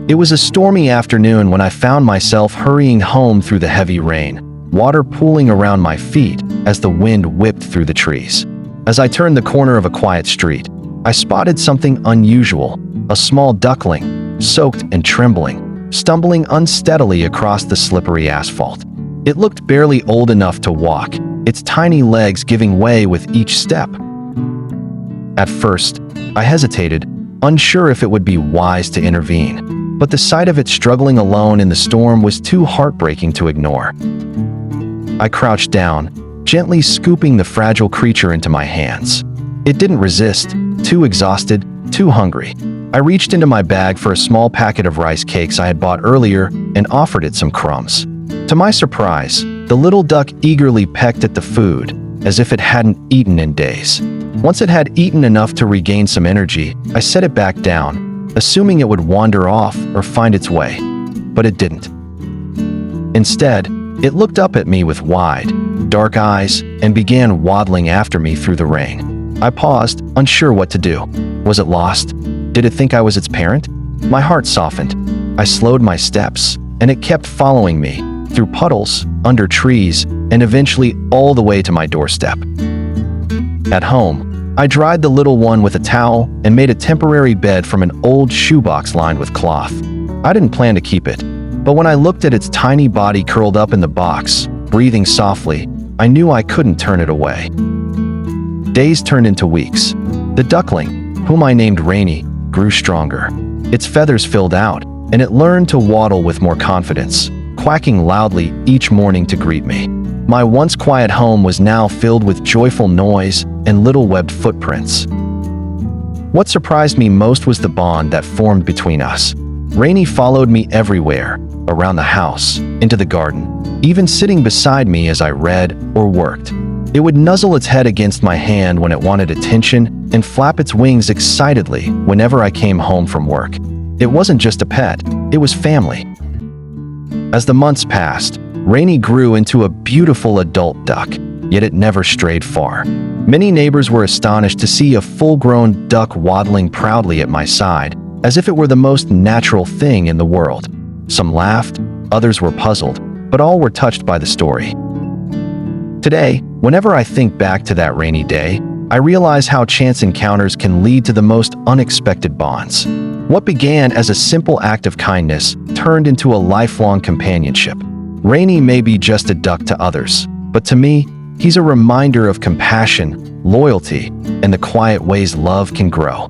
It was a stormy afternoon when I found myself hurrying home through the heavy rain, water pooling around my feet as the wind whipped through the trees. As I turned the corner of a quiet street, I spotted something unusual, a small duckling, soaked and trembling, stumbling unsteadily across the slippery asphalt. It looked barely old enough to walk, its tiny legs giving way with each step. At first, I hesitated, unsure if it would be wise to intervene, but the sight of it struggling alone in the storm was too heartbreaking to ignore. I crouched down, gently scooping the fragile creature into my hands. It didn't resist, too exhausted, too hungry. I reached into my bag for a small packet of rice cakes I had bought earlier and offered it some crumbs. To my surprise, the little duck eagerly pecked at the food, as if it hadn't eaten in days. Once it had eaten enough to regain some energy, I set it back down, assuming it would wander off or find its way. But it didn't. Instead, it looked up at me with wide, dark eyes and began waddling after me through the rain. I paused, unsure what to do. Was it lost? Did it think I was its parent? My heart softened. I slowed my steps, and it kept following me, through puddles, under trees, and eventually all the way to my doorstep. At home, I dried the little one with a towel and made a temporary bed from an old shoebox lined with cloth. I didn't plan to keep it, but when I looked at its tiny body curled up in the box, breathing softly, I knew I couldn't turn it away. Days turned into weeks. The duckling, whom I named Rainy, grew stronger. Its feathers filled out, and it learned to waddle with more confidence, quacking loudly each morning to greet me. My once quiet home was now filled with joyful noise and little webbed footprints. What surprised me most was the bond that formed between us. Rainy followed me everywhere, around the house, into the garden, even sitting beside me as I read or worked. It would nuzzle its head against my hand when it wanted attention and flap its wings excitedly whenever I came home from work. It wasn't just a pet, it was family. As the months passed, Rainy grew into a beautiful adult duck, yet it never strayed far. Many neighbors were astonished to see a full-grown duck waddling proudly at my side, as if it were the most natural thing in the world. Some laughed, others were puzzled, but all were touched by the story. Today, whenever I think back to that rainy day, I realize how chance encounters can lead to the most unexpected bonds. What began as a simple act of kindness turned into a lifelong companionship. Rainy may be just a duck to others, but to me, he's a reminder of compassion, loyalty, and the quiet ways love can grow.